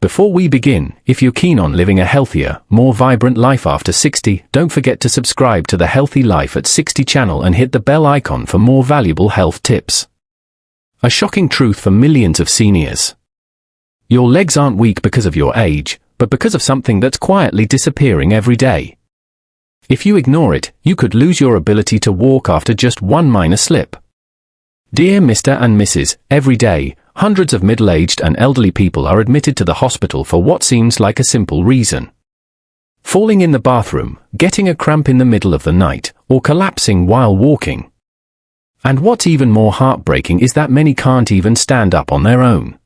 Before we begin, if you're keen on living a healthier, more vibrant life after 60, don't forget to subscribe to the Healthy Life at 60 channel and hit the bell icon for more valuable health tips. A shocking truth for millions of seniors. Your legs aren't weak because of your age, but because of something that's quietly disappearing every day. If you ignore it, you could lose your ability to walk after just one minor slip. Dear Mr. and Mrs., every day, hundreds of middle-aged and elderly people are admitted to the hospital for what seems like a simple reason. Falling in the bathroom, getting a cramp in the middle of the night, or collapsing while walking. And what's even more heartbreaking is that many can't even stand up on their own.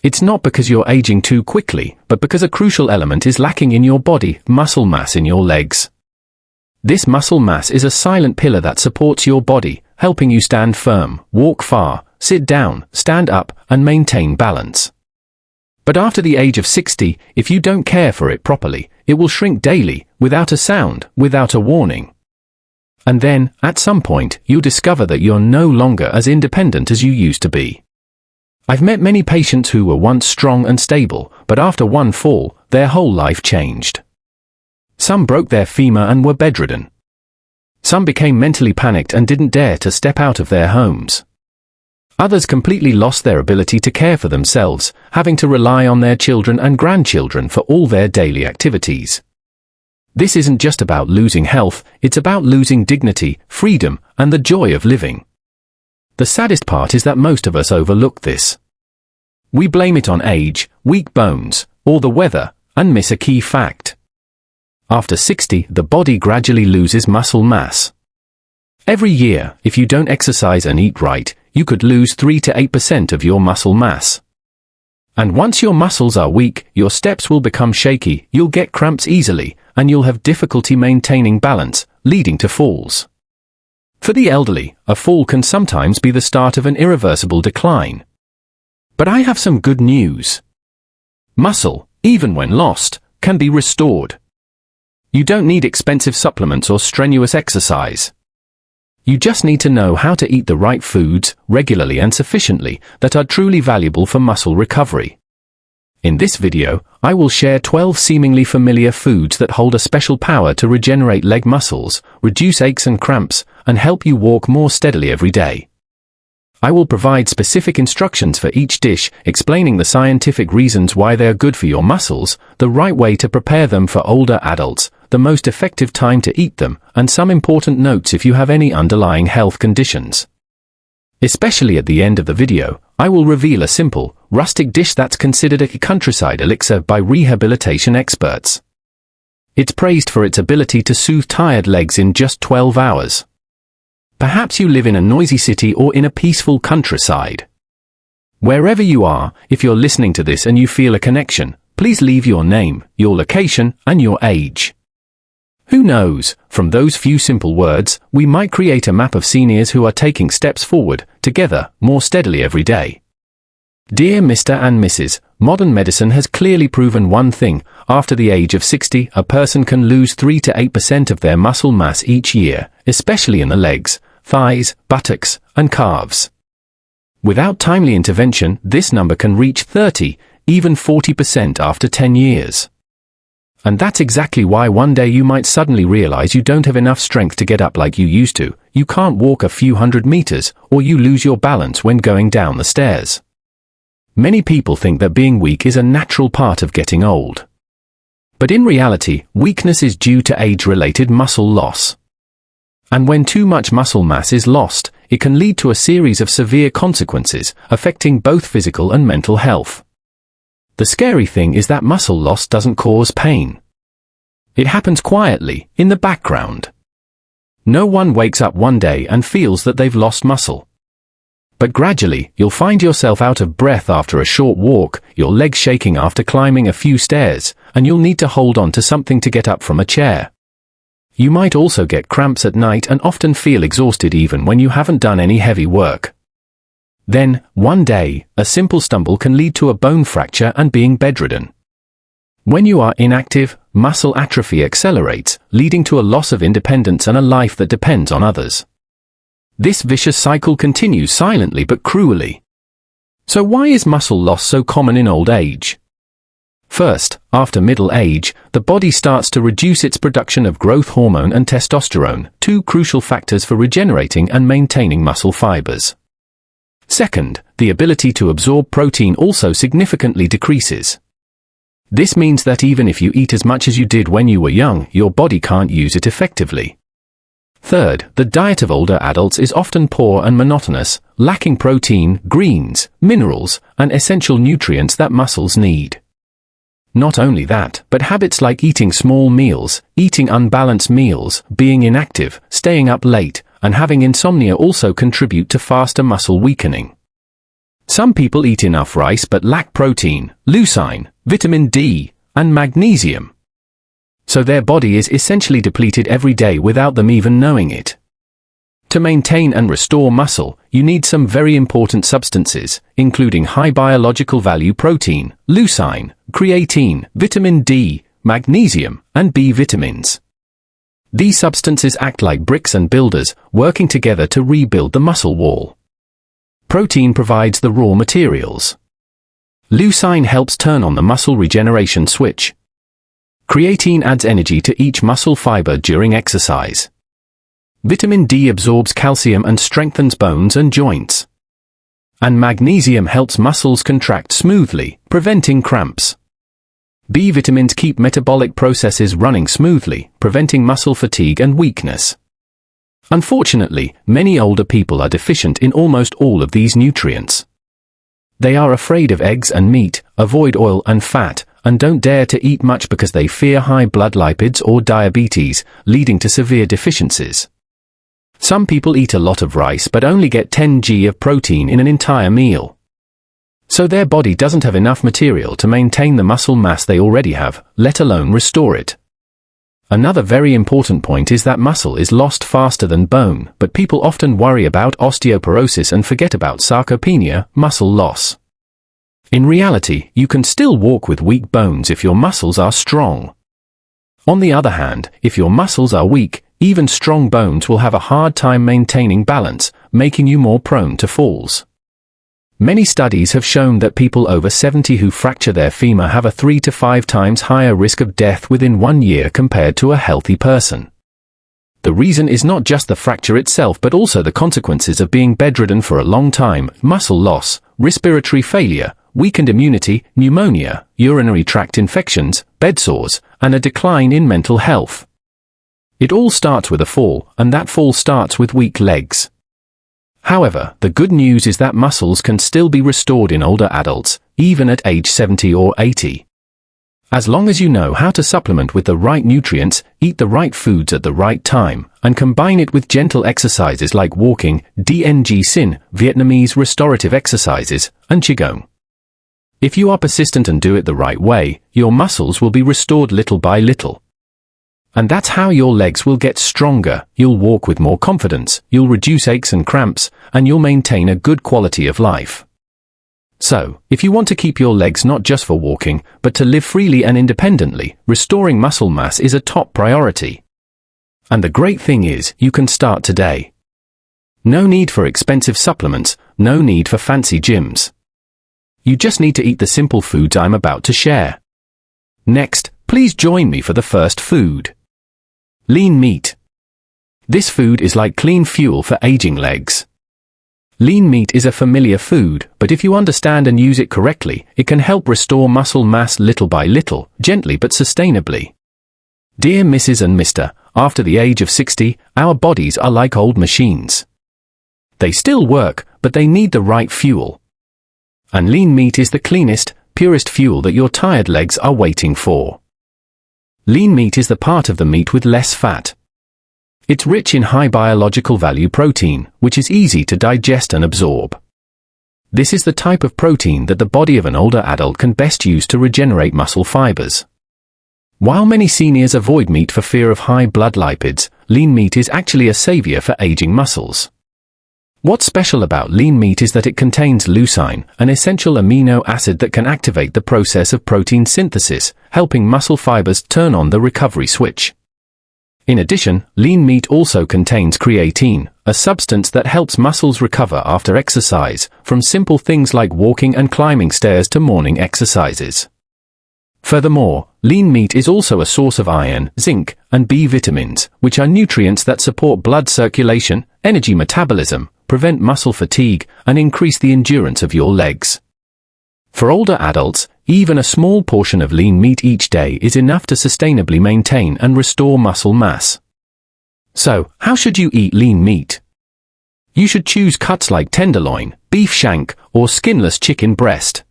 It's not because you're aging too quickly, but because a crucial element is lacking in your body: muscle mass in your legs. This muscle mass is a silent pillar that supports your body, helping you stand firm, walk far, sit down, stand up, and maintain balance. But after the age of 60, if you don't care for it properly, it will shrink daily, without a sound, without a warning. And then, at some point, you'll discover that you're no longer as independent as you used to be. I've met many patients who were once strong and stable, but after one fall, their whole life changed. Some broke their femur and were bedridden. Some became mentally panicked and didn't dare to step out of their homes. Others completely lost their ability to care for themselves, having to rely on their children and grandchildren for all their daily activities. This isn't just about losing health, it's about losing dignity, freedom, and the joy of living. The saddest part is that most of us overlook this. We blame it on age, weak bones, or the weather, and miss a key fact. After 60, the body gradually loses muscle mass. Every year, if you don't exercise and eat right, you could lose 3 to 8% of your muscle mass. And once your muscles are weak, your steps will become shaky, you'll get cramps easily, and you'll have difficulty maintaining balance, leading to falls. For the elderly, a fall can sometimes be the start of an irreversible decline. But I have some good news. Muscle, even when lost, can be restored. You don't need expensive supplements or strenuous exercise. You just need to know how to eat the right foods, regularly and sufficiently, that are truly valuable for muscle recovery. In this video, I will share 12 seemingly familiar foods that hold a special power to regenerate leg muscles, reduce aches and cramps, and help you walk more steadily every day. I will provide specific instructions for each dish, explaining the scientific reasons why they are good for your muscles, the right way to prepare them for older adults, the most effective time to eat them, and some important notes if you have any underlying health conditions. Especially at the end of the video, I will reveal a simple, rustic dish that's considered a countryside elixir by rehabilitation experts. It's praised for its ability to soothe tired legs in just 12 hours. Perhaps you live in a noisy city or in a peaceful countryside. Wherever you are, if you're listening to this and you feel a connection, please leave your name, your location, and your age. Who knows, from those few simple words, we might create a map of seniors who are taking steps forward, together, more steadily every day. Dear Mr. and Mrs., modern medicine has clearly proven one thing: after the age of 60, a person can lose 3 to 8% of their muscle mass each year, especially in the legs, thighs, buttocks, and calves. Without timely intervention, this number can reach 30, even 40% after 10 years. And that's exactly why one day you might suddenly realize you don't have enough strength to get up like you used to, you can't walk a few hundred meters, or you lose your balance when going down the stairs. Many people think that being weak is a natural part of getting old. But in reality, weakness is due to age-related muscle loss. And when too much muscle mass is lost, it can lead to a series of severe consequences, affecting both physical and mental health. The scary thing is that muscle loss doesn't cause pain. It happens quietly, in the background. No one wakes up one day and feels that they've lost muscle. But gradually, you'll find yourself out of breath after a short walk, your legs shaking after climbing a few stairs, and you'll need to hold on to something to get up from a chair. You might also get cramps at night and often feel exhausted even when you haven't done any heavy work. Then, one day, a simple stumble can lead to a bone fracture and being bedridden. When you are inactive, muscle atrophy accelerates, leading to a loss of independence and a life that depends on others. This vicious cycle continues silently but cruelly. So why is muscle loss so common in old age? First, after middle age, the body starts to reduce its production of growth hormone and testosterone, two crucial factors for regenerating and maintaining muscle fibers. Second, the ability to absorb protein also significantly decreases. This means that even if you eat as much as you did when you were young, your body can't use it effectively. Third, the diet of older adults is often poor and monotonous, lacking protein, greens, minerals, and essential nutrients that muscles need. Not only that, but habits like eating small meals, eating unbalanced meals, being inactive, staying up late, and having insomnia also contribute to faster muscle weakening. Some people eat enough rice but lack protein, leucine, vitamin D, and magnesium. So their body is essentially depleted every day without them even knowing it. To maintain and restore muscle, you need some very important substances, including high biological value protein, leucine, creatine, vitamin D, magnesium, and B vitamins. These substances act like bricks and builders, working together to rebuild the muscle wall. Protein provides the raw materials. Leucine helps turn on the muscle regeneration switch. Creatine adds energy to each muscle fiber during exercise. Vitamin D absorbs calcium and strengthens bones and joints. And magnesium helps muscles contract smoothly, preventing cramps. B vitamins keep metabolic processes running smoothly, preventing muscle fatigue and weakness. Unfortunately, many older people are deficient in almost all of these nutrients. They are afraid of eggs and meat, avoid oil and fat, and don't dare to eat much because they fear high blood lipids or diabetes, leading to severe deficiencies. Some people eat a lot of rice but only get 10 g of protein in an entire meal. So their body doesn't have enough material to maintain the muscle mass they already have, let alone restore it. Another very important point is that muscle is lost faster than bone, but people often worry about osteoporosis and forget about sarcopenia, muscle loss. In reality, you can still walk with weak bones if your muscles are strong. On the other hand, if your muscles are weak, even strong bones will have a hard time maintaining balance, making you more prone to falls. Many studies have shown that people over 70 who fracture their femur have a 3 to 5 times higher risk of death within 1 year compared to a healthy person. The reason is not just the fracture itself but also the consequences of being bedridden for a long time: muscle loss, respiratory failure, weakened immunity, pneumonia, urinary tract infections, bed sores, and a decline in mental health. It all starts with a fall, and that fall starts with weak legs. However, the good news is that muscles can still be restored in older adults, even at age 70 or 80. As long as you know how to supplement with the right nutrients, eat the right foods at the right time, and combine it with gentle exercises like walking, DNG Sin, Vietnamese restorative exercises, and Qigong. If you are persistent and do it the right way, your muscles will be restored little by little. And that's how your legs will get stronger, you'll walk with more confidence, you'll reduce aches and cramps, and you'll maintain a good quality of life. So, if you want to keep your legs not just for walking, but to live freely and independently, restoring muscle mass is a top priority. And the great thing is, you can start today. No need for expensive supplements, no need for fancy gyms. You just need to eat the simple foods I'm about to share. Next, please join me for the first food. Lean meat. This food is like clean fuel for aging legs. Lean meat is a familiar food, but if you understand and use it correctly, it can help restore muscle mass little by little, gently but sustainably. Dear Mrs. and Mr., after the age of 60, our bodies are like old machines. They still work, but they need the right fuel. And lean meat is the cleanest, purest fuel that your tired legs are waiting for. Lean meat is the part of the meat with less fat. It's rich in high biological value protein, which is easy to digest and absorb. This is the type of protein that the body of an older adult can best use to regenerate muscle fibers. While many seniors avoid meat for fear of high blood lipids, lean meat is actually a savior for aging muscles. What's special about lean meat is that it contains leucine, an essential amino acid that can activate the process of protein synthesis, helping muscle fibers turn on the recovery switch. In addition, lean meat also contains creatine, a substance that helps muscles recover after exercise, from simple things like walking and climbing stairs to morning exercises. Furthermore, lean meat is also a source of iron, zinc, and B vitamins, which are nutrients that support blood circulation, energy metabolism, prevent muscle fatigue, and increase the endurance of your legs. For older adults, even a small portion of lean meat each day is enough to sustainably maintain and restore muscle mass. So, how should you eat lean meat? You should choose cuts like tenderloin, beef shank, or skinless chicken breast.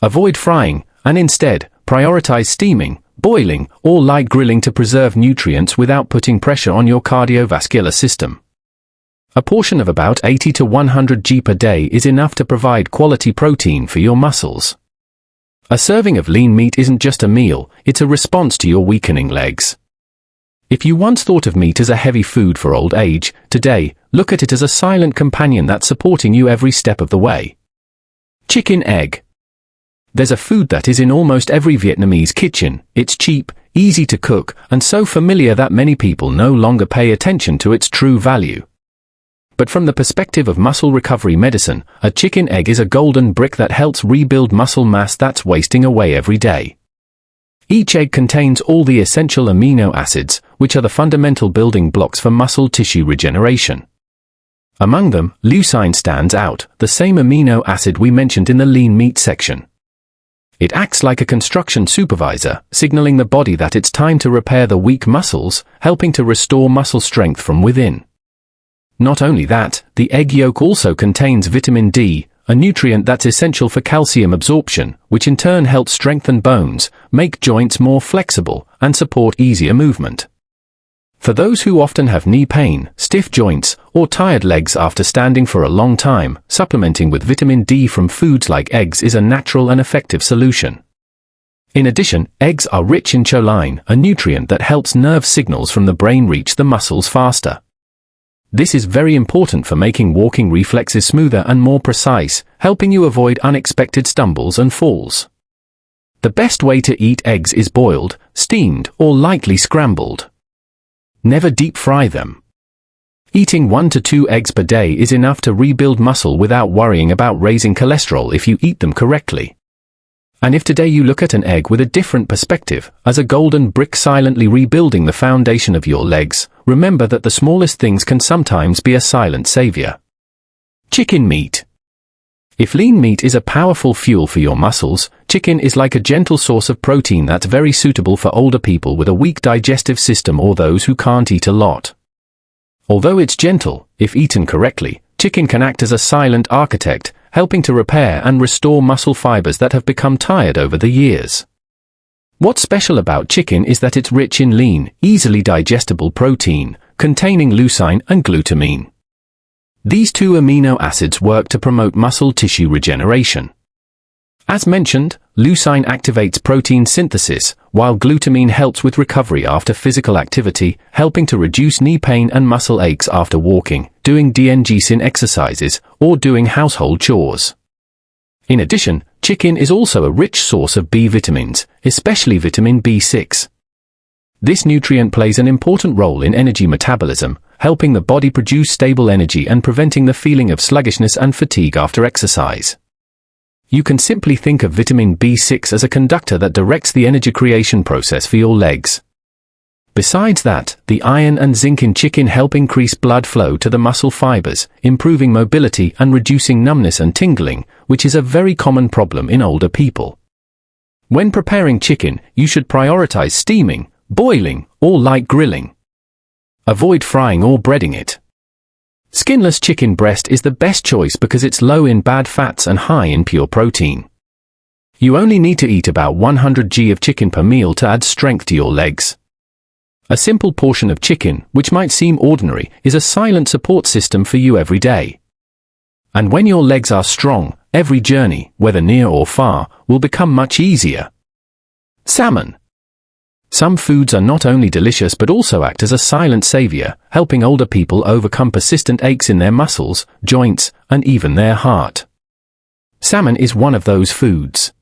Avoid frying, and instead, prioritize steaming, boiling, or light grilling to preserve nutrients without putting pressure on your cardiovascular system. A portion of about 80 to 100 g per day is enough to provide quality protein for your muscles. A serving of lean meat isn't just a meal, it's a response to your weakening legs. If you once thought of meat as a heavy food for old age, today, look at it as a silent companion that's supporting you every step of the way. Chicken egg. There's a food that is in almost every Vietnamese kitchen. It's cheap, easy to cook, and so familiar that many people no longer pay attention to its true value. But from the perspective of muscle recovery medicine, a chicken egg is a golden brick that helps rebuild muscle mass that's wasting away every day. Each egg contains all the essential amino acids, which are the fundamental building blocks for muscle tissue regeneration. Among them, leucine stands out, the same amino acid we mentioned in the lean meat section. It acts like a construction supervisor, signaling the body that it's time to repair the weak muscles, helping to restore muscle strength from within. Not only that, the egg yolk also contains vitamin D, a nutrient that's essential for calcium absorption, which in turn helps strengthen bones, make joints more flexible, and support easier movement. For those who often have knee pain, stiff joints, or tired legs after standing for a long time, supplementing with vitamin D from foods like eggs is a natural and effective solution. In addition, eggs are rich in choline, a nutrient that helps nerve signals from the brain reach the muscles faster. This is very important for making walking reflexes smoother and more precise, helping you avoid unexpected stumbles and falls. The best way to eat eggs is boiled, steamed, or lightly scrambled. Never deep fry them. Eating 1 to 2 eggs per day is enough to rebuild muscle without worrying about raising cholesterol if you eat them correctly. And if today you look at an egg with a different perspective, as a golden brick silently rebuilding the foundation of your legs, remember that the smallest things can sometimes be a silent savior. Chicken meat. If lean meat is a powerful fuel for your muscles, chicken is like a gentle source of protein that's very suitable for older people with a weak digestive system or those who can't eat a lot. Although it's gentle, if eaten correctly, chicken can act as a silent architect, helping to repair and restore muscle fibers that have become tired over the years. What's special about chicken is that it's rich in lean, easily digestible protein, containing leucine and glutamine. These two amino acids work to promote muscle tissue regeneration. As mentioned, leucine activates protein synthesis, while glutamine helps with recovery after physical activity, helping to reduce knee pain and muscle aches after walking, doing DNG exercises, or doing household chores. In addition, chicken is also a rich source of B vitamins, especially vitamin B6. This nutrient plays an important role in energy metabolism, helping the body produce stable energy and preventing the feeling of sluggishness and fatigue after exercise. You can simply think of vitamin B6 as a conductor that directs the energy creation process for your legs. Besides that, the iron and zinc in chicken help increase blood flow to the muscle fibers, improving mobility and reducing numbness and tingling, which is a very common problem in older people. When preparing chicken, you should prioritize steaming, boiling, or light grilling. Avoid frying or breading it. Skinless chicken breast is the best choice because it's low in bad fats and high in pure protein. You only need to eat about 100 g of chicken per meal to add strength to your legs. A simple portion of chicken, which might seem ordinary, is a silent support system for you every day. And when your legs are strong, every journey, whether near or far, will become much easier. Salmon. Some foods are not only delicious but also act as a silent savior, helping older people overcome persistent aches in their muscles, joints, and even their heart. Salmon is one of those foods.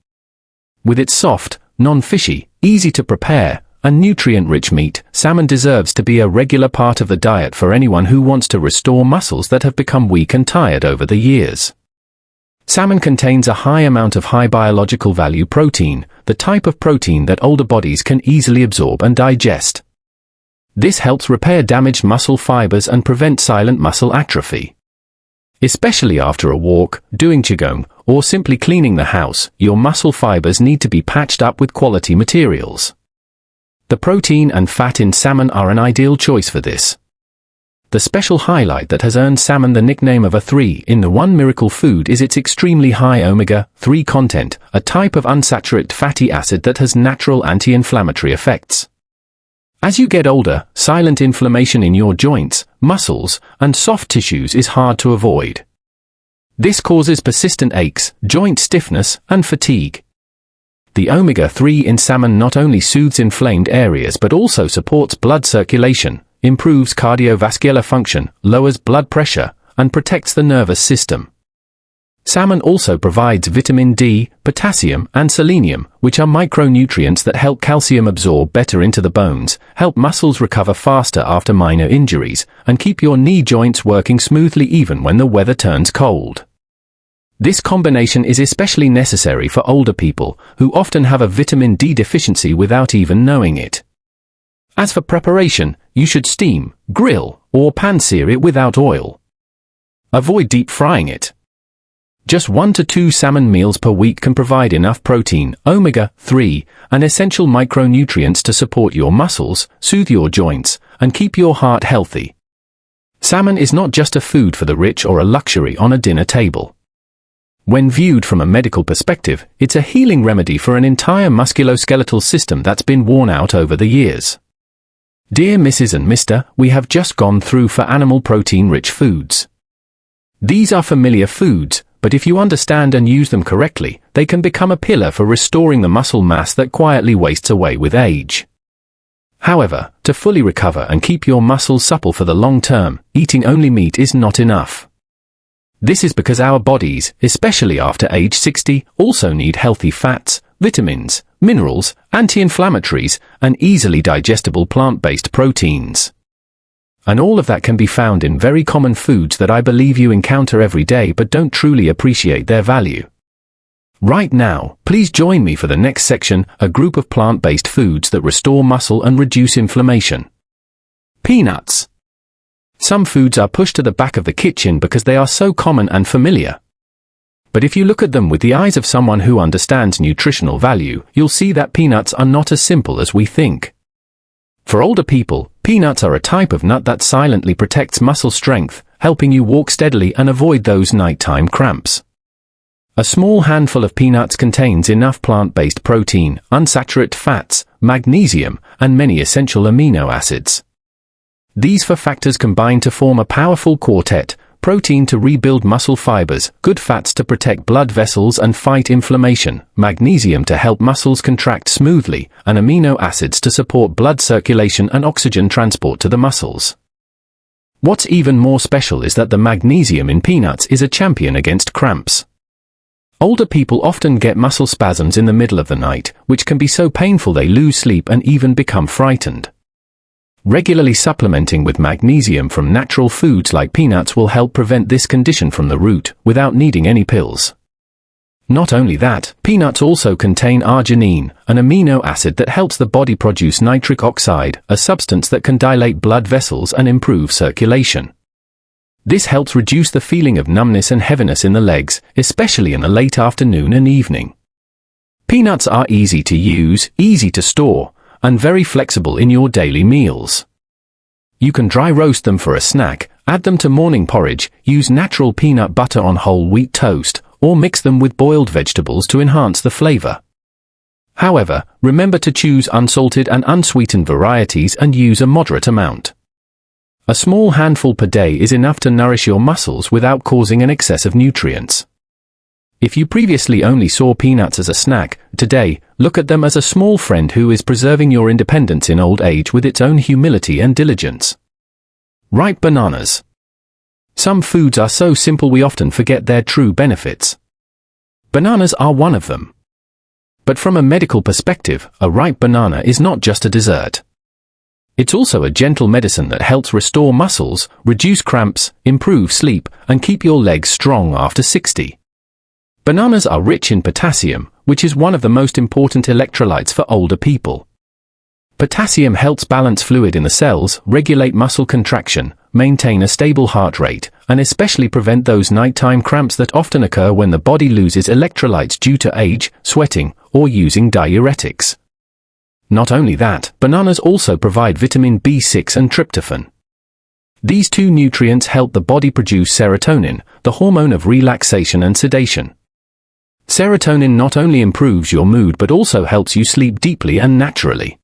With its soft, non-fishy, easy to prepare, and nutrient-rich meat, salmon deserves to be a regular part of the diet for anyone who wants to restore muscles that have become weak and tired over the years. Salmon contains a high amount of high biological value protein, the type of protein that older bodies can easily absorb and digest. This helps repair damaged muscle fibers and prevent silent muscle atrophy. Especially after a walk, doing qigong, or simply cleaning the house, your muscle fibers need to be patched up with quality materials. The protein and fat in salmon are an ideal choice for this. The special highlight that has earned salmon the nickname of a 3-in-1 miracle food is its extremely high omega-3 content, a type of unsaturated fatty acid that has natural anti-inflammatory effects. As you get older, silent inflammation in your joints, muscles, and soft tissues is hard to avoid. This causes persistent aches, joint stiffness, and fatigue. The omega-3 in salmon not only soothes inflamed areas but also supports blood circulation, improves cardiovascular function, lowers blood pressure, and protects the nervous system. Salmon also provides vitamin D, potassium, and selenium, which are micronutrients that help calcium absorb better into the bones, help muscles recover faster after minor injuries, and keep your knee joints working smoothly even when the weather turns cold. This combination is especially necessary for older people, who often have a vitamin D deficiency without even knowing it. As for preparation, you should steam, grill, or pan-sear it without oil. Avoid deep frying it. Just 1 to 2 salmon meals per week can provide enough protein, omega-3, and essential micronutrients to support your muscles, soothe your joints, and keep your heart healthy. Salmon is not just a food for the rich or a luxury on a dinner table. When viewed from a medical perspective, it's a healing remedy for an entire musculoskeletal system that's been worn out over the years. Dear Mrs. and Mr., we have just gone through 4 animal protein-rich foods. These are familiar foods, but if you understand and use them correctly, they can become a pillar for restoring the muscle mass that quietly wastes away with age. However, to fully recover and keep your muscles supple for the long term, eating only meat is not enough. This is because our bodies, especially after age 60, also need healthy fats, vitamins, minerals, anti-inflammatories, and easily digestible plant-based proteins. And all of that can be found in very common foods that I believe you encounter every day but don't truly appreciate their value. Right now, please join me for the next section, a group of plant-based foods that restore muscle and reduce inflammation. Peanuts. Some foods are pushed to the back of the kitchen because they are so common and familiar. But if you look at them with the eyes of someone who understands nutritional value, you'll see that peanuts are not as simple as we think. For older people, peanuts are a type of nut that silently protects muscle strength, helping you walk steadily and avoid those nighttime cramps. A small handful of peanuts contains enough plant-based protein, unsaturated fats, magnesium, and many essential amino acids. These 4 factors combine to form a powerful quartet: protein to rebuild muscle fibers, good fats to protect blood vessels and fight inflammation, magnesium to help muscles contract smoothly, and amino acids to support blood circulation and oxygen transport to the muscles. What's even more special is that the magnesium in peanuts is a champion against cramps. Older people often get muscle spasms in the middle of the night, which can be so painful they lose sleep and even become frightened. Regularly supplementing with magnesium from natural foods like peanuts will help prevent this condition from the root, without needing any pills. Not only that, peanuts also contain arginine, an amino acid that helps the body produce nitric oxide, a substance that can dilate blood vessels and improve circulation. This helps reduce the feeling of numbness and heaviness in the legs, especially in the late afternoon and evening. Peanuts are easy to use, easy to store, and very flexible in your daily meals. You can dry roast them for a snack, add them to morning porridge, use natural peanut butter on whole wheat toast, or mix them with boiled vegetables to enhance the flavor. However, remember to choose unsalted and unsweetened varieties and use a moderate amount. A small handful per day is enough to nourish your muscles without causing an excess of nutrients. If you previously only saw peanuts as a snack, today, look at them as a small friend who is preserving your independence in old age with its own humility and diligence. Ripe bananas. Some foods are so simple we often forget their true benefits. Bananas are one of them. But from a medical perspective, a ripe banana is not just a dessert. It's also a gentle medicine that helps restore muscles, reduce cramps, improve sleep, and keep your legs strong after 60. Bananas are rich in potassium, which is one of the most important electrolytes for older people. Potassium helps balance fluid in the cells, regulate muscle contraction, maintain a stable heart rate, and especially prevent those nighttime cramps that often occur when the body loses electrolytes due to age, sweating, or using diuretics. Not only that, bananas also provide vitamin B6 and tryptophan. These two nutrients help the body produce serotonin, the hormone of relaxation and sedation. Serotonin not only improves your mood but also helps you sleep deeply and naturally.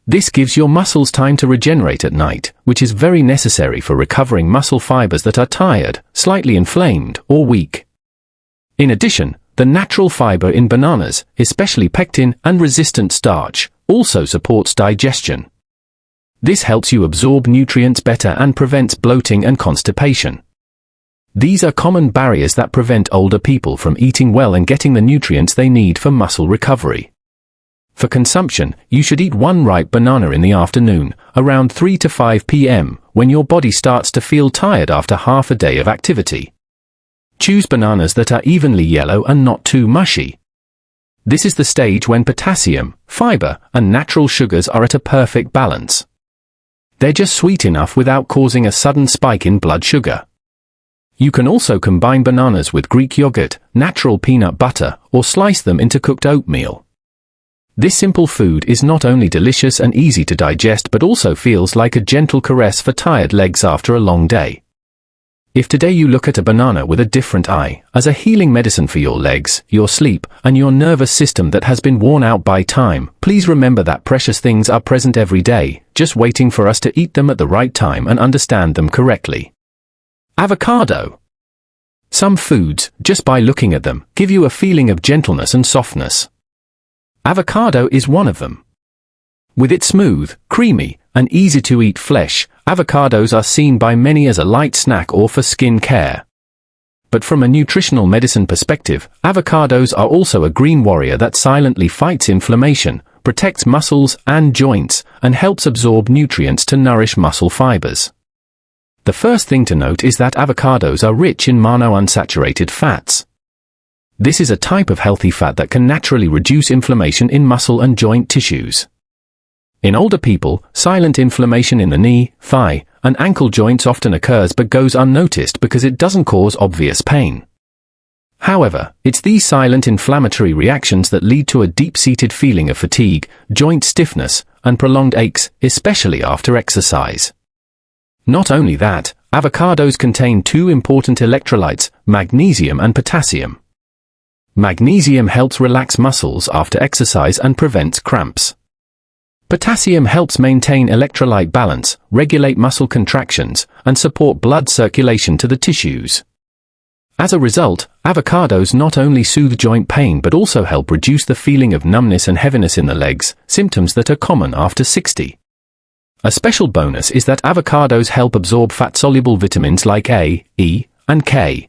This gives your muscles time to regenerate at night, which is very necessary for recovering muscle fibers that are tired, slightly inflamed, or weak. In addition, the natural fiber in bananas, especially pectin and resistant starch, also supports digestion. This helps you absorb nutrients better and prevents bloating and constipation. These are common barriers that prevent older people from eating well and getting the nutrients they need for muscle recovery. For consumption, you should eat one ripe banana in the afternoon, around 3 to 5 p.m., when your body starts to feel tired after half a day of activity. Choose bananas that are evenly yellow and not too mushy. This is the stage when potassium, fiber, and natural sugars are at a perfect balance. They're just sweet enough without causing a sudden spike in blood sugar. You can also combine bananas with Greek yogurt, natural peanut butter, or slice them into cooked oatmeal. This simple food is not only delicious and easy to digest but also feels like a gentle caress for tired legs after a long day. If today you look at a banana with a different eye, as a healing medicine for your legs, your sleep, and your nervous system that has been worn out by time, please remember that precious things are present every day, just waiting for us to eat them at the right time and understand them correctly. Avocado. Some foods, just by looking at them, give you a feeling of gentleness and softness. Avocado is one of them. With its smooth, creamy, and easy-to-eat flesh, avocados are seen by many as a light snack or for skin care. But from a nutritional medicine perspective, avocados are also a green warrior that silently fights inflammation, protects muscles and joints, and helps absorb nutrients to nourish muscle fibers. The first thing to note is that avocados are rich in monounsaturated fats. This is a type of healthy fat that can naturally reduce inflammation in muscle and joint tissues. In older people, silent inflammation in the knee, thigh, and ankle joints often occurs but goes unnoticed because it doesn't cause obvious pain. However, it's these silent inflammatory reactions that lead to a deep-seated feeling of fatigue, joint stiffness, and prolonged aches, especially after exercise. Not only that, avocados contain two important electrolytes, magnesium and potassium. Magnesium helps relax muscles after exercise and prevents cramps. Potassium helps maintain electrolyte balance, regulate muscle contractions, and support blood circulation to the tissues. As a result, avocados not only soothe joint pain but also help reduce the feeling of numbness and heaviness in the legs, symptoms that are common after 60. A special bonus is that avocados help absorb fat-soluble vitamins like A, E, and K.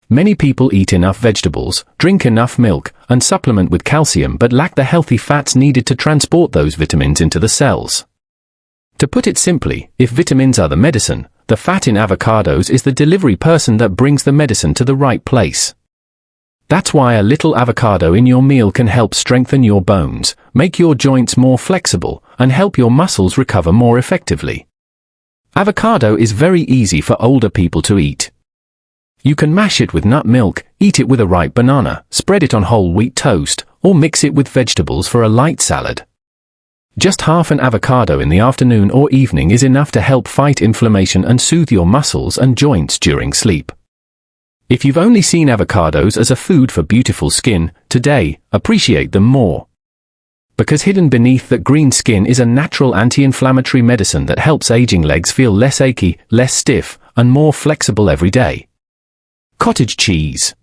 Many people eat enough vegetables, drink enough milk, and supplement with calcium but lack the healthy fats needed to transport those vitamins into the cells. To put it simply, if vitamins are the medicine, the fat in avocados is the delivery person that brings the medicine to the right place. That's why a little avocado in your meal can help strengthen your bones, make your joints more flexible, and help your muscles recover more effectively. Avocado is very easy for older people to eat. You can mash it with nut milk, eat it with a ripe banana, spread it on whole wheat toast, or mix it with vegetables for a light salad. Just half an avocado in the afternoon or evening is enough to help fight inflammation and soothe your muscles and joints during sleep. If you've only seen avocados as a food for beautiful skin, today, appreciate them more. Because hidden beneath that green skin is a natural anti-inflammatory medicine that helps aging legs feel less achy, less stiff, and more flexible every day. Cottage cheese.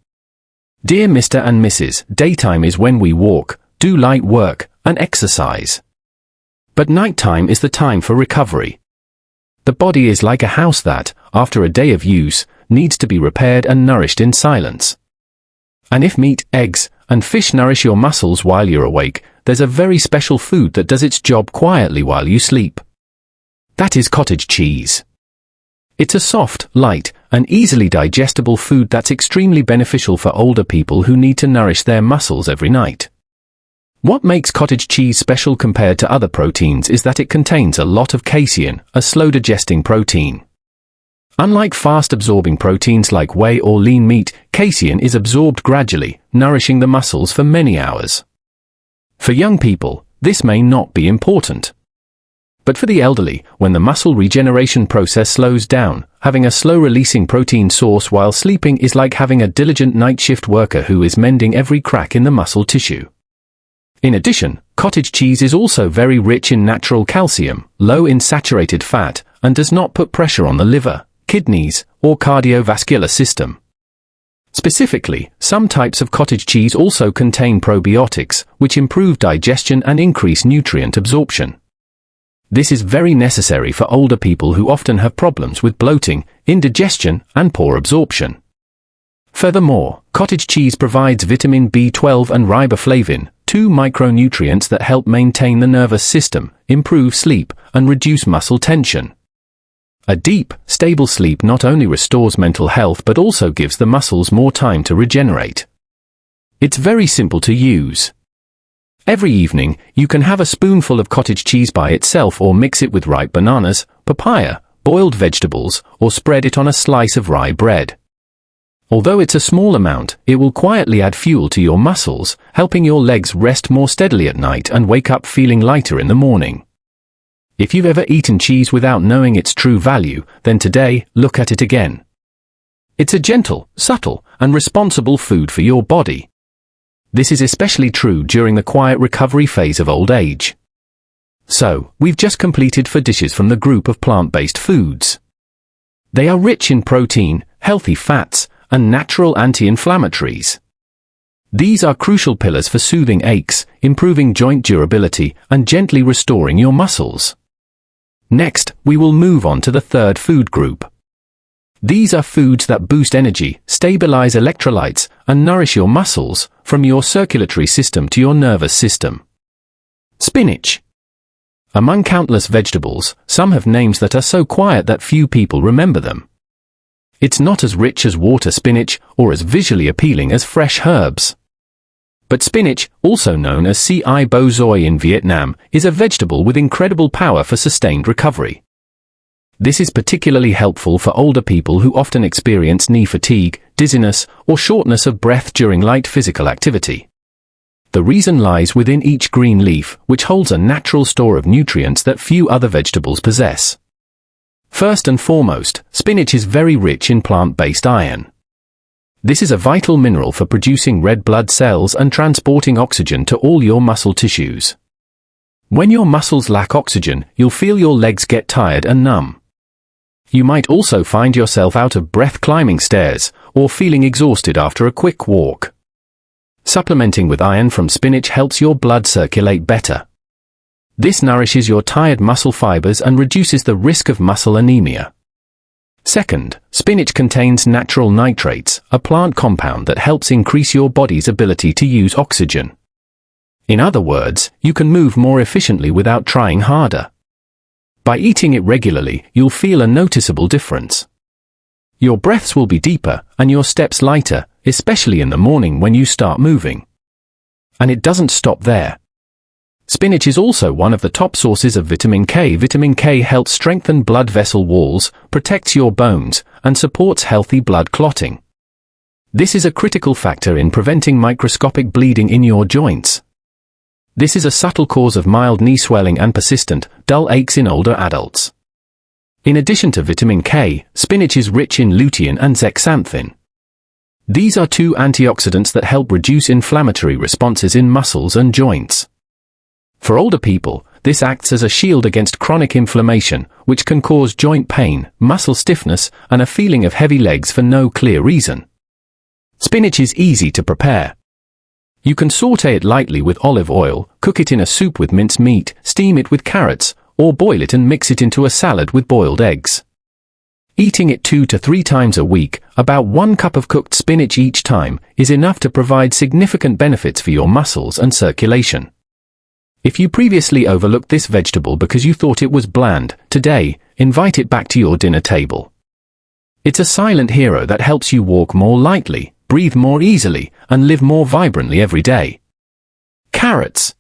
Dear Mr. and Mrs., daytime is when we walk, do light work, and exercise. But nighttime is the time for recovery. The body is like a house that, after a day of use, needs to be repaired and nourished in silence. And if meat, eggs, and fish nourish your muscles while you're awake, there's a very special food that does its job quietly while you sleep. That is cottage cheese. It's a soft, light, an easily digestible food that's extremely beneficial for older people who need to nourish their muscles every night. What makes cottage cheese special compared to other proteins is that it contains a lot of casein, a slow-digesting protein. Unlike fast-absorbing proteins like whey or lean meat, casein is absorbed gradually, nourishing the muscles for many hours. For young people, this may not be important. But for the elderly, when the muscle regeneration process slows down, having a slow-releasing protein source while sleeping is like having a diligent night shift worker who is mending every crack in the muscle tissue. In addition, cottage cheese is also very rich in natural calcium, low in saturated fat, and does not put pressure on the liver, kidneys, or cardiovascular system. Specifically, some types of cottage cheese also contain probiotics, which improve digestion and increase nutrient absorption. This is very necessary for older people who often have problems with bloating, indigestion, and poor absorption. Furthermore, cottage cheese provides vitamin B12 and riboflavin, two micronutrients that help maintain the nervous system, improve sleep, and reduce muscle tension. A deep, stable sleep not only restores mental health but also gives the muscles more time to regenerate. It's very simple to use. Every evening, you can have a spoonful of cottage cheese by itself or mix it with ripe bananas, papaya, boiled vegetables, or spread it on a slice of rye bread. Although it's a small amount, it will quietly add fuel to your muscles, helping your legs rest more steadily at night and wake up feeling lighter in the morning. If you've ever eaten cheese without knowing its true value, then today, look at it again. It's a gentle, subtle, and responsible food for your body. This is especially true during the quiet recovery phase of old age. So, we've just completed 4 dishes from the group of plant-based foods. They are rich in protein, healthy fats, and natural anti-inflammatories. These are crucial pillars for soothing aches, improving joint durability, and gently restoring your muscles. Next, we will move on to the 3rd food group. These are foods that boost energy, stabilize electrolytes, and nourish your muscles, from your circulatory system to your nervous system. Spinach. Among countless vegetables, some have names that are so quiet that few people remember them. It's not as rich as water spinach, or as visually appealing as fresh herbs. But spinach, also known as si bo zoi in Vietnam, is a vegetable with incredible power for sustained recovery. This is particularly helpful for older people who often experience knee fatigue, dizziness, or shortness of breath during light physical activity. The reason lies within each green leaf, which holds a natural store of nutrients that few other vegetables possess. First and foremost, spinach is very rich in plant-based iron. This is a vital mineral for producing red blood cells and transporting oxygen to all your muscle tissues. When your muscles lack oxygen, you'll feel your legs get tired and numb. You might also find yourself out of breath climbing stairs, or feeling exhausted after a quick walk. Supplementing with iron from spinach helps your blood circulate better. This nourishes your tired muscle fibers and reduces the risk of muscle anemia. Second, spinach contains natural nitrates, a plant compound that helps increase your body's ability to use oxygen. In other words, you can move more efficiently without trying harder. By eating it regularly, you'll feel a noticeable difference. Your breaths will be deeper, and your steps lighter, especially in the morning when you start moving. And it doesn't stop there. Spinach is also one of the top sources of vitamin K. Vitamin K helps strengthen blood vessel walls, protects your bones, and supports healthy blood clotting. This is a critical factor in preventing microscopic bleeding in your joints. This is a subtle cause of mild knee swelling and persistent, dull aches in older adults. In addition to vitamin K, spinach is rich in lutein and zeaxanthin. These are 2 antioxidants that help reduce inflammatory responses in muscles and joints. For older people, this acts as a shield against chronic inflammation, which can cause joint pain, muscle stiffness, and a feeling of heavy legs for no clear reason. Spinach is easy to prepare. You can saute it lightly with olive oil, cook it in a soup with minced meat, steam it with carrots, or boil it and mix it into a salad with boiled eggs. Eating it 2 to 3 times a week, about 1 cup of cooked spinach each time, is enough to provide significant benefits for your muscles and circulation. If you previously overlooked this vegetable because you thought it was bland, today, invite it back to your dinner table. It's a silent hero that helps you walk more lightly, breathe more easily, and live more vibrantly every day. Carrots.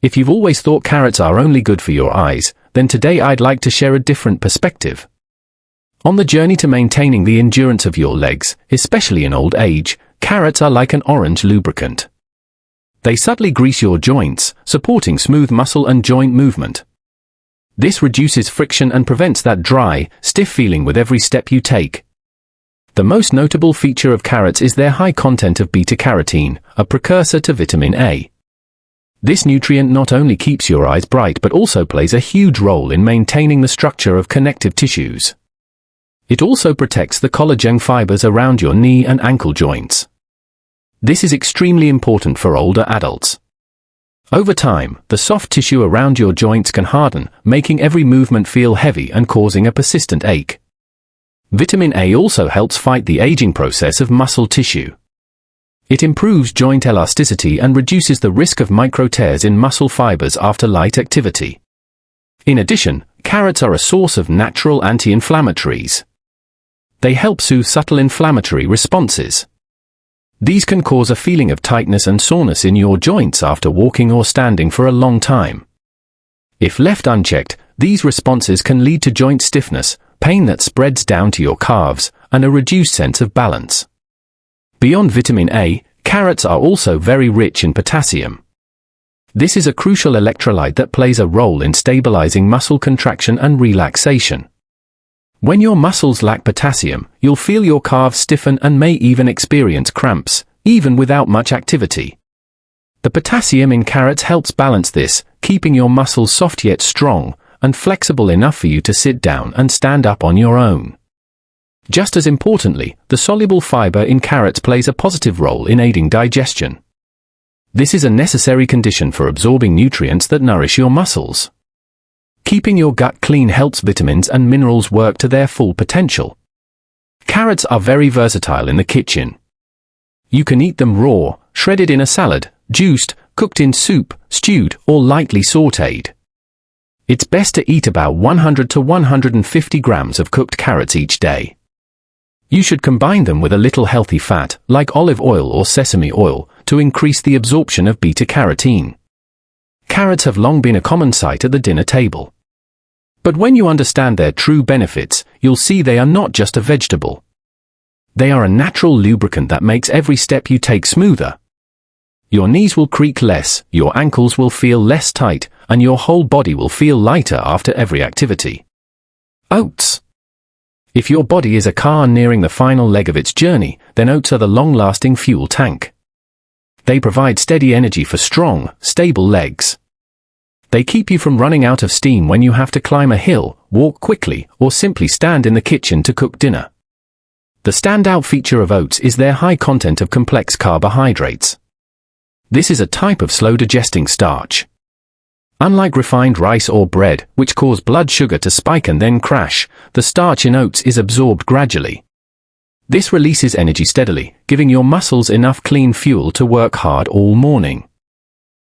If you've always thought carrots are only good for your eyes, then today I'd like to share a different perspective. On the journey to maintaining the endurance of your legs, especially in old age, carrots are like an orange lubricant. They subtly grease your joints, supporting smooth muscle and joint movement. This reduces friction and prevents that dry, stiff feeling with every step you take. The most notable feature of carrots is their high content of beta-carotene, a precursor to vitamin A. This nutrient not only keeps your eyes bright but also plays a huge role in maintaining the structure of connective tissues. It also protects the collagen fibers around your knee and ankle joints. This is extremely important for older adults. Over time, the soft tissue around your joints can harden, making every movement feel heavy and causing a persistent ache. Vitamin A also helps fight the aging process of muscle tissue. It improves joint elasticity and reduces the risk of micro tears in muscle fibers after light activity. In addition, carrots are a source of natural anti-inflammatories. They help soothe subtle inflammatory responses. These can cause a feeling of tightness and soreness in your joints after walking or standing for a long time. If left unchecked, these responses can lead to joint stiffness, pain that spreads down to your calves, and a reduced sense of balance. Beyond vitamin A, carrots are also very rich in potassium. This is a crucial electrolyte that plays a role in stabilizing muscle contraction and relaxation. When your muscles lack potassium, you'll feel your calves stiffen and may even experience cramps, even without much activity. The potassium in carrots helps balance this, keeping your muscles soft yet strong, and flexible enough for you to sit down and stand up on your own. Just as importantly, the soluble fiber in carrots plays a positive role in aiding digestion. This is a necessary condition for absorbing nutrients that nourish your muscles. Keeping your gut clean helps vitamins and minerals work to their full potential. Carrots are very versatile in the kitchen. You can eat them raw, shredded in a salad, juiced, cooked in soup, stewed, or lightly sautéed. It's best to eat about 100 to 150 grams of cooked carrots each day. You should combine them with a little healthy fat, like olive oil or sesame oil, to increase the absorption of beta-carotene. Carrots have long been a common sight at the dinner table. But when you understand their true benefits, you'll see they are not just a vegetable. They are a natural lubricant that makes every step you take smoother. Your knees will creak less, your ankles will feel less tight, and your whole body will feel lighter after every activity. Oats. If your body is a car nearing the final leg of its journey, then oats are the long-lasting fuel tank. They provide steady energy for strong, stable legs. They keep you from running out of steam when you have to climb a hill, walk quickly, or simply stand in the kitchen to cook dinner. The standout feature of oats is their high content of complex carbohydrates. This is a type of slow-digesting starch. Unlike refined rice or bread, which cause blood sugar to spike and then crash, the starch in oats is absorbed gradually. This releases energy steadily, giving your muscles enough clean fuel to work hard all morning.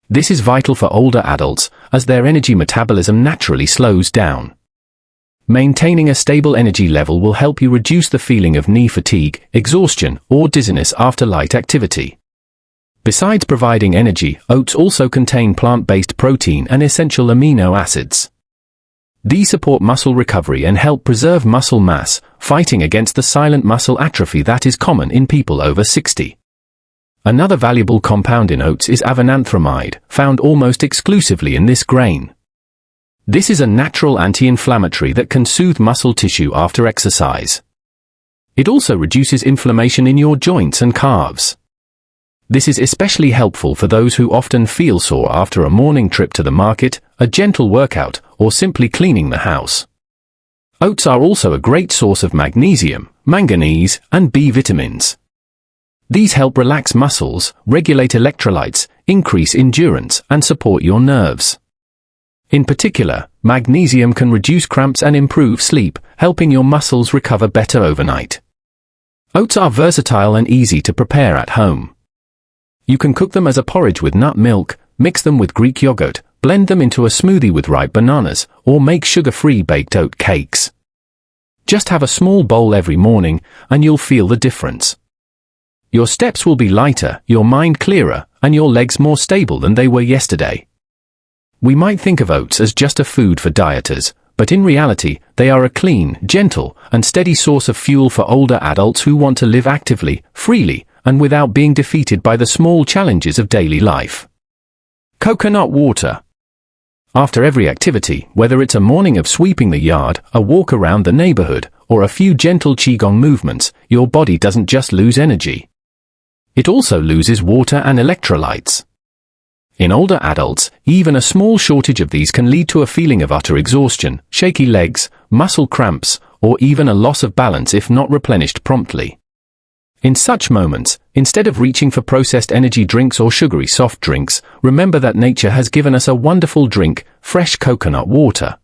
This is vital for older adults, as their energy metabolism naturally slows down. Maintaining a stable energy level will help you reduce the feeling of knee fatigue, exhaustion, or dizziness after light activity. Besides providing energy, oats also contain plant-based protein and essential amino acids. These support muscle recovery and help preserve muscle mass, fighting against the silent muscle atrophy that is common in people over 60. Another valuable compound in oats is avenanthramide, found almost exclusively in this grain. This is a natural anti-inflammatory that can soothe muscle tissue after exercise. It also reduces inflammation in your joints and calves. This is especially helpful for those who often feel sore after a morning trip to the market, a gentle workout, or simply cleaning the house. Oats are also a great source of magnesium, manganese, and B vitamins. These help relax muscles, regulate electrolytes, increase endurance, and support your nerves. In particular, magnesium can reduce cramps and improve sleep, helping your muscles recover better overnight. Oats are versatile and easy to prepare at home. You can cook them as a porridge with nut milk, mix them with Greek yogurt, blend them into a smoothie with ripe bananas, or make sugar-free baked oat cakes. Just have a small bowl every morning, and you'll feel the difference. Your steps will be lighter, your mind clearer, and your legs more stable than they were yesterday. We might think of oats as just a food for dieters, but in reality, they are a clean, gentle, and steady source of fuel for older adults who want to live actively, freely, and without being defeated by the small challenges of daily life. Coconut water. After every activity, whether it's a morning of sweeping the yard, a walk around the neighborhood, or a few gentle qigong movements, your body doesn't just lose energy. It also loses water and electrolytes. In older adults, even a small shortage of these can lead to a feeling of utter exhaustion, shaky legs, muscle cramps, or even a loss of balance if not replenished promptly. In such moments, instead of reaching for processed energy drinks or sugary soft drinks, remember that nature has given us a wonderful drink, fresh coconut water.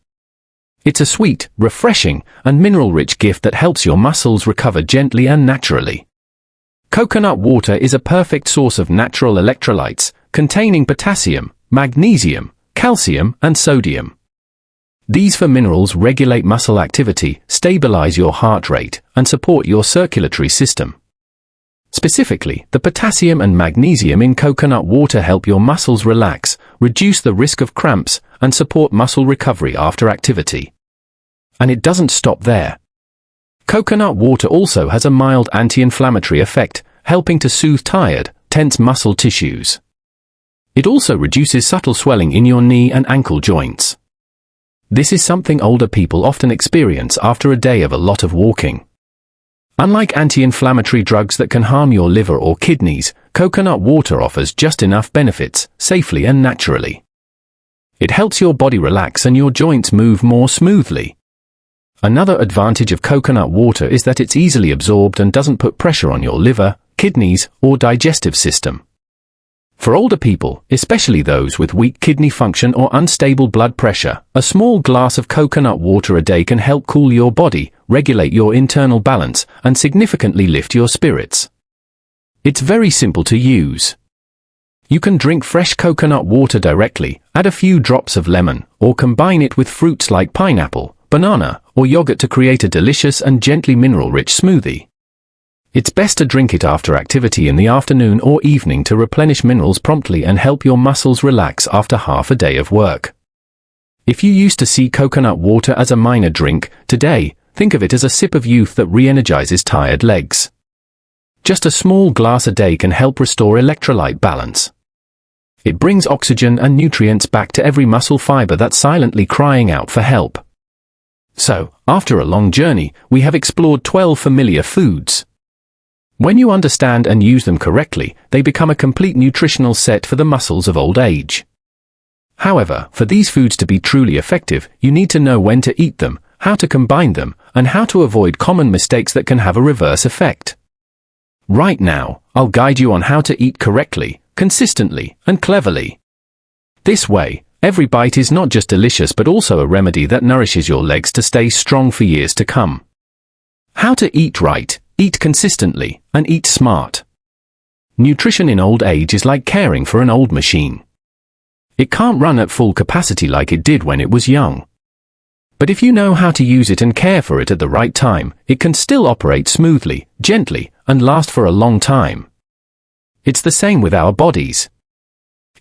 It's a sweet, refreshing, and mineral-rich gift that helps your muscles recover gently and naturally. Coconut water is a perfect source of natural electrolytes, containing potassium, magnesium, calcium, and sodium. These four minerals regulate muscle activity, stabilize your heart rate, and support your circulatory system. Specifically, the potassium and magnesium in coconut water help your muscles relax, reduce the risk of cramps, and support muscle recovery after activity. And it doesn't stop there. Coconut water also has a mild anti-inflammatory effect, helping to soothe tired, tense muscle tissues. It also reduces subtle swelling in your knee and ankle joints. This is something older people often experience after a day of a lot of walking. Unlike anti-inflammatory drugs that can harm your liver or kidneys, coconut water offers just enough benefits, safely and naturally. It helps your body relax and your joints move more smoothly. Another advantage of coconut water is that it's easily absorbed and doesn't put pressure on your liver, kidneys, or digestive system. For older people, especially those with weak kidney function or unstable blood pressure, a small glass of coconut water a day can help cool your body, regulate your internal balance, and significantly lift your spirits. It's very simple to use. You can drink fresh coconut water directly, add a few drops of lemon, or combine it with fruits like pineapple, banana, or yogurt to create a delicious and gently mineral-rich smoothie. It's best to drink it after activity in the afternoon or evening to replenish minerals promptly and help your muscles relax after half a day of work. If you used to see coconut water as a minor drink, today, think of it as a sip of youth that re-energizes tired legs. Just a small glass a day can help restore electrolyte balance. It brings oxygen and nutrients back to every muscle fiber that's silently crying out for help. So, after a long journey, we have explored 12 familiar foods. When you understand and use them correctly, they become a complete nutritional set for the muscles of old age. However, for these foods to be truly effective, you need to know when to eat them, how to combine them, and how to avoid common mistakes that can have a reverse effect. Right now, I'll guide you on how to eat correctly, consistently, and cleverly. This way, every bite is not just delicious but also a remedy that nourishes your legs to stay strong for years to come. How to eat right, eat consistently, and eat smart. Nutrition in old age is like caring for an old machine. It can't run at full capacity like it did when it was young. But if you know how to use it and care for it at the right time, it can still operate smoothly, gently, and last for a long time. It's the same with our bodies.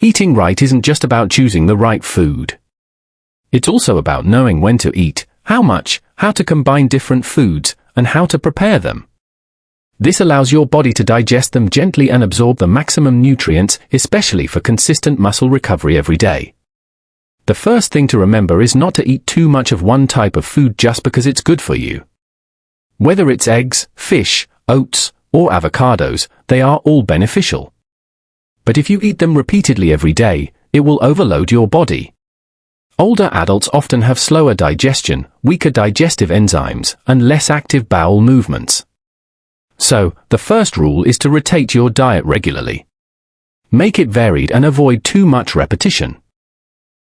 Eating right isn't just about choosing the right food. It's also about knowing when to eat, how much, how to combine different foods, and how to prepare them. This allows your body to digest them gently and absorb the maximum nutrients, especially for consistent muscle recovery every day. The first thing to remember is not to eat too much of one type of food just because it's good for you. Whether it's eggs, fish, oats, or avocados, they are all beneficial. But if you eat them repeatedly every day, it will overload your body. Older adults often have slower digestion, weaker digestive enzymes, and less active bowel movements. So, the first rule is to rotate your diet regularly. Make it varied and avoid too much repetition.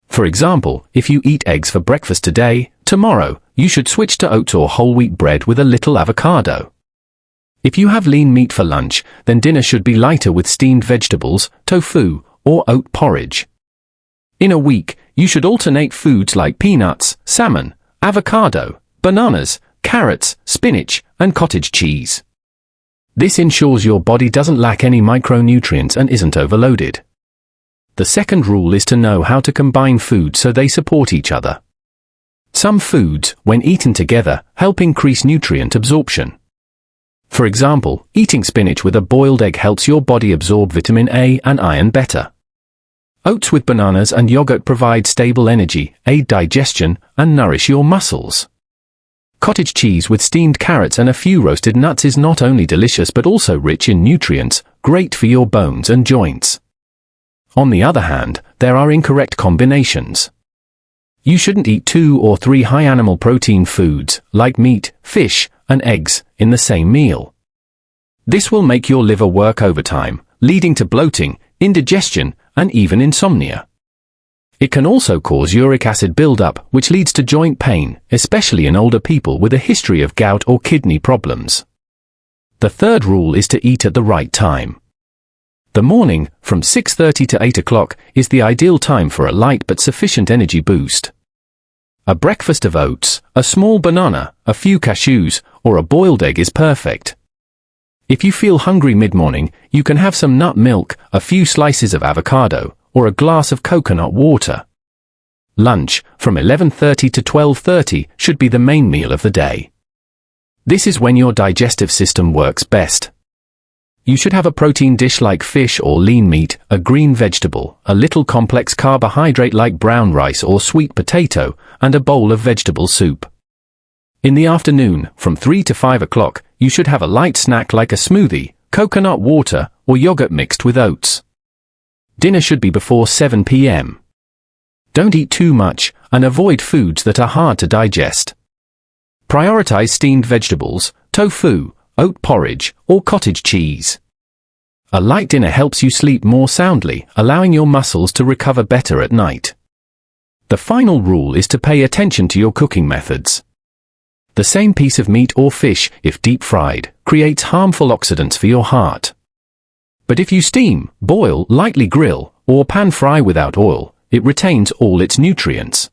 For example, if you eat eggs for breakfast today, tomorrow, you should switch to oats or whole wheat bread with a little avocado. If you have lean meat for lunch, then dinner should be lighter with steamed vegetables, tofu, or oat porridge. In a week, you should alternate foods like peanuts, salmon, avocado, bananas, carrots, spinach, and cottage cheese. This ensures your body doesn't lack any micronutrients and isn't overloaded. The second rule is to know how to combine foods so they support each other. Some foods, when eaten together, help increase nutrient absorption. For example, eating spinach with a boiled egg helps your body absorb vitamin A and iron better. Oats with bananas and yogurt provide stable energy, aid digestion, and nourish your muscles. Cottage cheese with steamed carrots and a few roasted nuts is not only delicious but also rich in nutrients, great for your bones and joints. On the other hand, there are incorrect combinations. You shouldn't eat 2 or 3 high animal protein foods, like meat, fish, and eggs, in the same meal. This will make your liver work overtime, leading to bloating, indigestion, and even insomnia. It can also cause uric acid buildup, which leads to joint pain, especially in older people with a history of gout or kidney problems. The third rule is to eat at the right time. The morning, from 6:30 to 8 o'clock, is the ideal time for a light but sufficient energy boost. A breakfast of oats, a small banana, a few cashews, or a boiled egg is perfect. If you feel hungry mid-morning, you can have some nut milk, a few slices of avocado, or a glass of coconut water. Lunch, from 11:30 to 12:30, should be the main meal of the day. This is when your digestive system works best. You should have a protein dish like fish or lean meat, a green vegetable, a little complex carbohydrate like brown rice or sweet potato, and a bowl of vegetable soup. In the afternoon, from 3 to 5 o'clock, you should have a light snack like a smoothie, coconut water, or yogurt mixed with oats. Dinner should be before 7 p.m. Don't eat too much, and avoid foods that are hard to digest. Prioritize steamed vegetables, tofu, oat porridge, or cottage cheese. A light dinner helps you sleep more soundly, allowing your muscles to recover better at night. The final rule is to pay attention to your cooking methods. The same piece of meat or fish, if deep fried, creates harmful oxidants for your heart. But if you steam, boil, lightly grill, or pan fry without oil, it retains all its nutrients.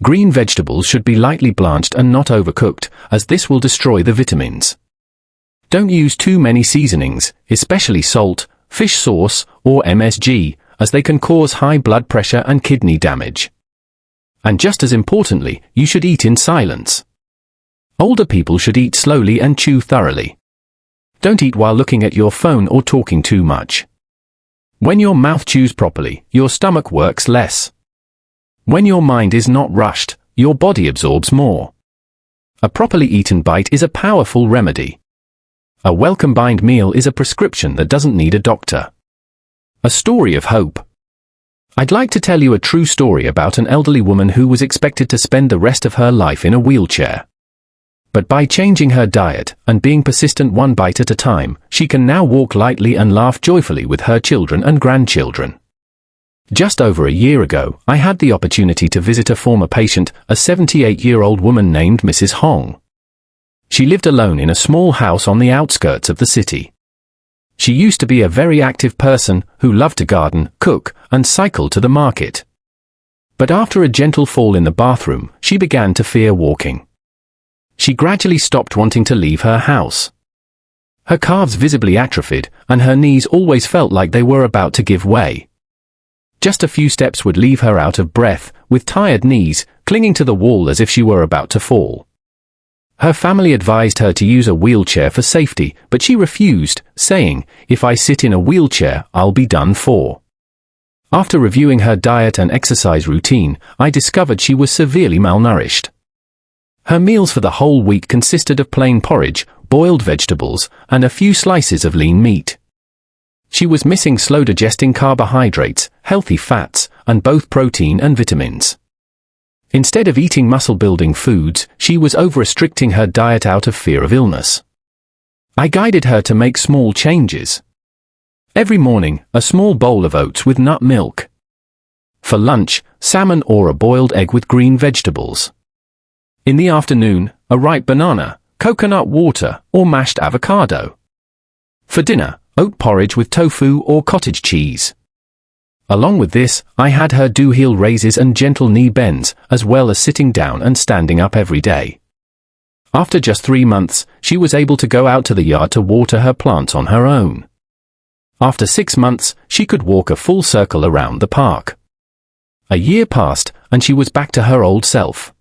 Green vegetables should be lightly blanched and not overcooked, as this will destroy the vitamins. Don't use too many seasonings, especially salt, fish sauce, or MSG, as they can cause high blood pressure and kidney damage. And just as importantly, you should eat in silence. Older people should eat slowly and chew thoroughly. Don't eat while looking at your phone or talking too much. When your mouth chews properly, your stomach works less. When your mind is not rushed, your body absorbs more. A properly eaten bite is a powerful remedy. A well-combined meal is a prescription that doesn't need a doctor. A story of hope. I'd like to tell you a true story about an elderly woman who was expected to spend the rest of her life in a wheelchair. But by changing her diet and being persistent one bite at a time, she can now walk lightly and laugh joyfully with her children and grandchildren. Just over a year ago, I had the opportunity to visit a former patient, a 78-year-old woman named Mrs. Hong. She lived alone in a small house on the outskirts of the city. She used to be a very active person who loved to garden, cook, and cycle to the market. But after a gentle fall in the bathroom, she began to fear walking. She gradually stopped wanting to leave her house. Her calves visibly atrophied, and her knees always felt like they were about to give way. Just a few steps would leave her out of breath, with tired knees, clinging to the wall as if she were about to fall. Her family advised her to use a wheelchair for safety, but she refused, saying, "If I sit in a wheelchair, I'll be done for." After reviewing her diet and exercise routine, I discovered she was severely malnourished. Her meals for the whole week consisted of plain porridge, boiled vegetables, and a few slices of lean meat. She was missing slow-digesting carbohydrates, healthy fats, and both protein and vitamins. Instead of eating muscle-building foods, she was over-restricting her diet out of fear of illness. I guided her to make small changes. Every morning, a small bowl of oats with nut milk. For lunch, salmon or a boiled egg with green vegetables. In the afternoon, a ripe banana, coconut water, or mashed avocado. For dinner, oat porridge with tofu or cottage cheese. Along with this, I had her do heel raises and gentle knee bends, as well as sitting down and standing up every day. After just 3 months, she was able to go out to the yard to water her plants on her own. After 6 months, she could walk a full circle around the park. A year passed, and she was back to her old self.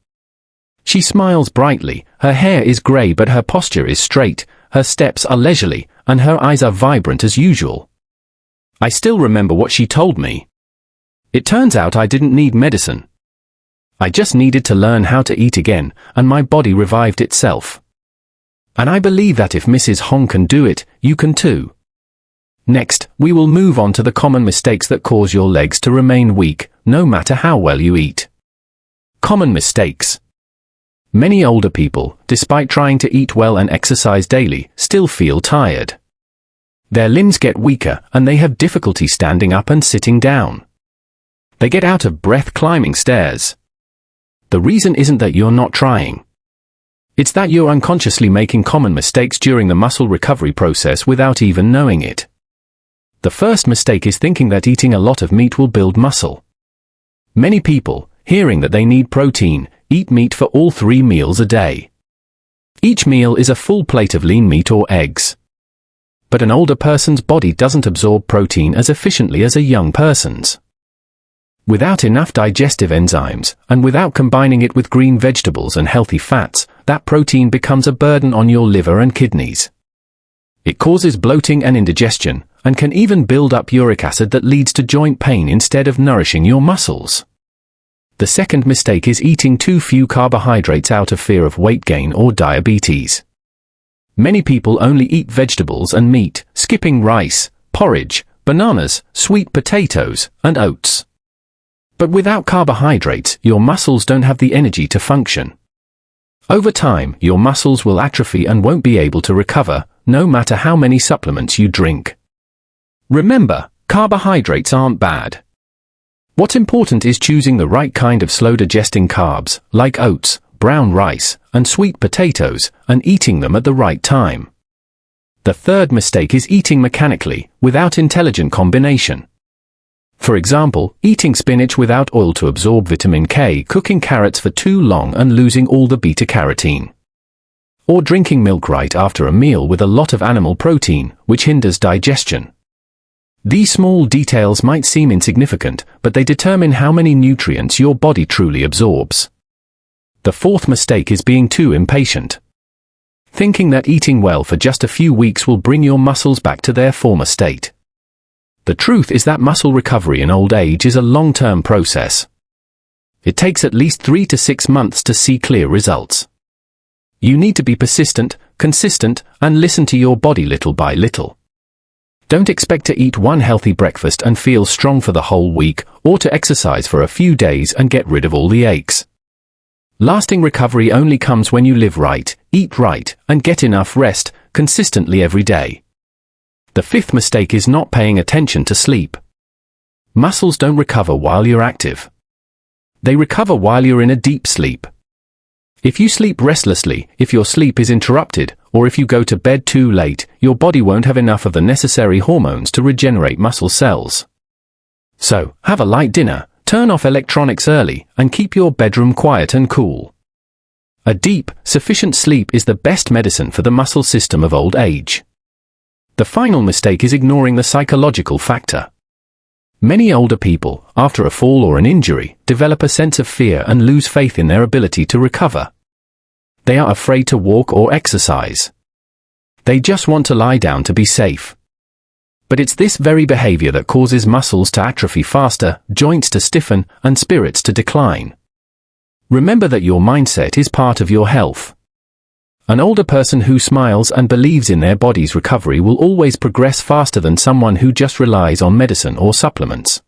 She smiles brightly, her hair is grey but her posture is straight, her steps are leisurely, and her eyes are vibrant as usual. I still remember what she told me. It turns out I didn't need medicine. I just needed to learn how to eat again, and my body revived itself. And I believe that if Mrs. Hong can do it, you can too. Next, we will move on to the common mistakes that cause your legs to remain weak, no matter how well you eat. Common mistakes. Many older people, despite trying to eat well and exercise daily, still feel tired. Their limbs get weaker, and they have difficulty standing up and sitting down. They get out of breath climbing stairs. The reason isn't that you're not trying. It's that you're unconsciously making common mistakes during the muscle recovery process without even knowing it. The first mistake is thinking that eating a lot of meat will build muscle. Many people, hearing that they need protein, eat meat for all 3 meals a day. Each meal is a full plate of lean meat or eggs. But an older person's body doesn't absorb protein as efficiently as a young person's. Without enough digestive enzymes, and without combining it with green vegetables and healthy fats, that protein becomes a burden on your liver and kidneys. It causes bloating and indigestion, and can even build up uric acid that leads to joint pain instead of nourishing your muscles. The second mistake is eating too few carbohydrates out of fear of weight gain or diabetes. Many people only eat vegetables and meat, skipping rice, porridge, bananas, sweet potatoes, and oats. But without carbohydrates, your muscles don't have the energy to function. Over time, your muscles will atrophy and won't be able to recover, no matter how many supplements you drink. Remember, carbohydrates aren't bad. What's important is choosing the right kind of slow-digesting carbs, like oats, brown rice, and sweet potatoes, and eating them at the right time. The third mistake is eating mechanically, without intelligent combination. For example, eating spinach without oil to absorb vitamin K, cooking carrots for too long and losing all the beta-carotene. Or drinking milk right after a meal with a lot of animal protein, which hinders digestion. These small details might seem insignificant, but they determine how many nutrients your body truly absorbs. The fourth mistake is being too impatient. Thinking that eating well for just a few weeks will bring your muscles back to their former state. The truth is that muscle recovery in old age is a long-term process. It takes at least 3 to 6 months to see clear results. You need to be persistent, consistent, and listen to your body little by little. Don't expect to eat one healthy breakfast and feel strong for the whole week, or to exercise for a few days and get rid of all the aches. Lasting recovery only comes when you live right, eat right, and get enough rest, consistently every day. The fifth mistake is not paying attention to sleep. Muscles don't recover while you're active. They recover while you're in a deep sleep. If you sleep restlessly, if your sleep is interrupted, or if you go to bed too late, your body won't have enough of the necessary hormones to regenerate muscle cells. So, have a light dinner, turn off electronics early, and keep your bedroom quiet and cool. A deep, sufficient sleep is the best medicine for the muscle system of old age. The final mistake is ignoring the psychological factor. Many older people, after a fall or an injury, develop a sense of fear and lose faith in their ability to recover. They are afraid to walk or exercise. They just want to lie down to be safe. But it's this very behavior that causes muscles to atrophy faster, joints to stiffen, and spirits to decline. Remember that your mindset is part of your health. An older person who smiles and believes in their body's recovery will always progress faster than someone who just relies on medicine or supplements.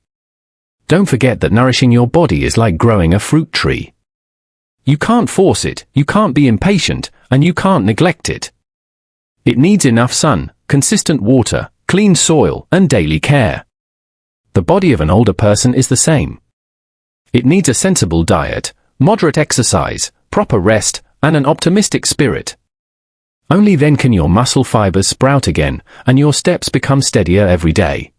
Don't forget that nourishing your body is like growing a fruit tree. You can't force it, you can't be impatient, and you can't neglect it. It needs enough sun, consistent water, clean soil, and daily care. The body of an older person is the same. It needs a sensible diet, moderate exercise, proper rest, and an optimistic spirit. Only then can your muscle fibers sprout again, and your steps become steadier every day.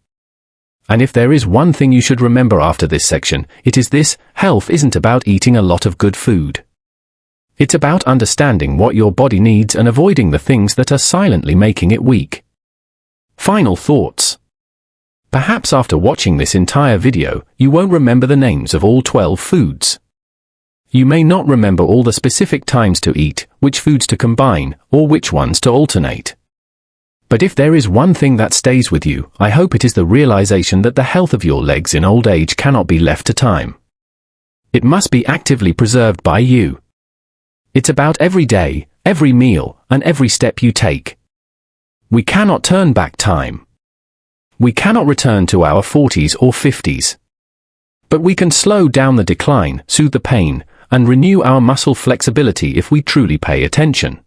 And if there is one thing you should remember after this section, it is this: health isn't about eating a lot of good food. It's about understanding what your body needs and avoiding the things that are silently making it weak. Final thoughts. Perhaps after watching this entire video, you won't remember the names of all 12 foods. You may not remember all the specific times to eat, which foods to combine, or which ones to alternate. But if there is one thing that stays with you, I hope it is the realization that the health of your legs in old age cannot be left to time. It must be actively preserved by you. It's about every day, every meal, and every step you take. We cannot turn back time. We cannot return to our 40s or 50s. But we can slow down the decline, soothe the pain, and renew our muscle flexibility if we truly pay attention.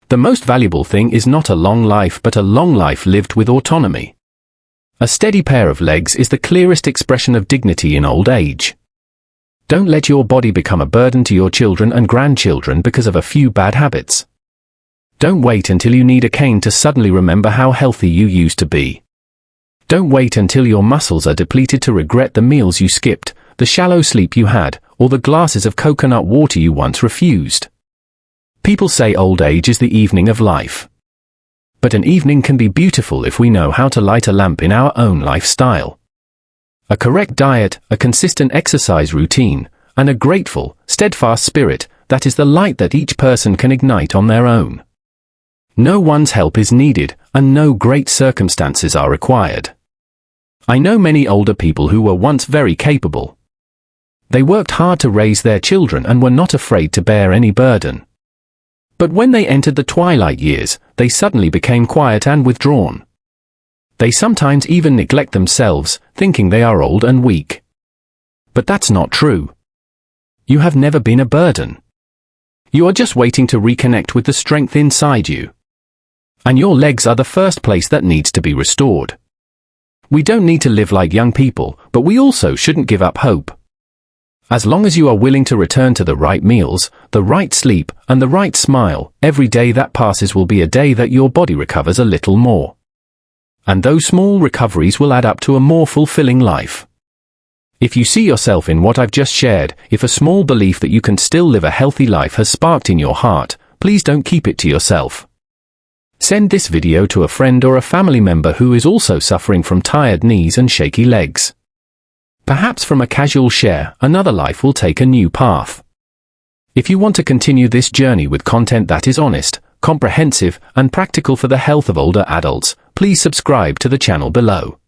The most valuable thing is not a long life but a long life lived with autonomy. A steady pair of legs is the clearest expression of dignity in old age. Don't let your body become a burden to your children and grandchildren because of a few bad habits. Don't wait until you need a cane to suddenly remember how healthy you used to be. Don't wait until your muscles are depleted to regret the meals you skipped, the shallow sleep you had, or the glasses of coconut water you once refused. People say old age is the evening of life. But an evening can be beautiful if we know how to light a lamp in our own lifestyle. A correct diet, a consistent exercise routine, and a grateful, steadfast spirit, that is the light that each person can ignite on their own. No one's help is needed, and no great circumstances are required. I know many older people who were once very capable. They worked hard to raise their children and were not afraid to bear any burden. But when they entered the twilight years, they suddenly became quiet and withdrawn. They sometimes even neglect themselves, thinking they are old and weak. But that's not true. You have never been a burden. You are just waiting to reconnect with the strength inside you. And your legs are the first place that needs to be restored. We don't need to live like young people, but we also shouldn't give up hope. As long as you are willing to return to the right meals, the right sleep, and the right smile, every day that passes will be a day that your body recovers a little more. And those small recoveries will add up to a more fulfilling life. If you see yourself in what I've just shared, if a small belief that you can still live a healthy life has sparked in your heart, please don't keep it to yourself. Send this video to a friend or a family member who is also suffering from tired knees and shaky legs. Perhaps from a casual share, another life will take a new path. If you want to continue this journey with content that is honest, comprehensive, and practical for the health of older adults, please subscribe to the channel below.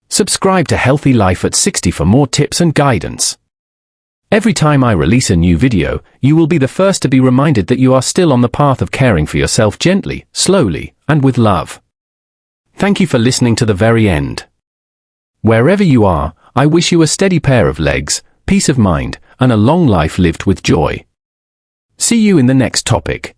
Subscribe to Healthy Life at 60 for more tips and guidance. Every time I release a new video, you will be the first to be reminded that you are still on the path of caring for yourself gently, slowly, and with love. Thank you for listening to the very end. Wherever you are, I wish you a steady pair of legs, peace of mind, and a long life lived with joy. See you in the next topic.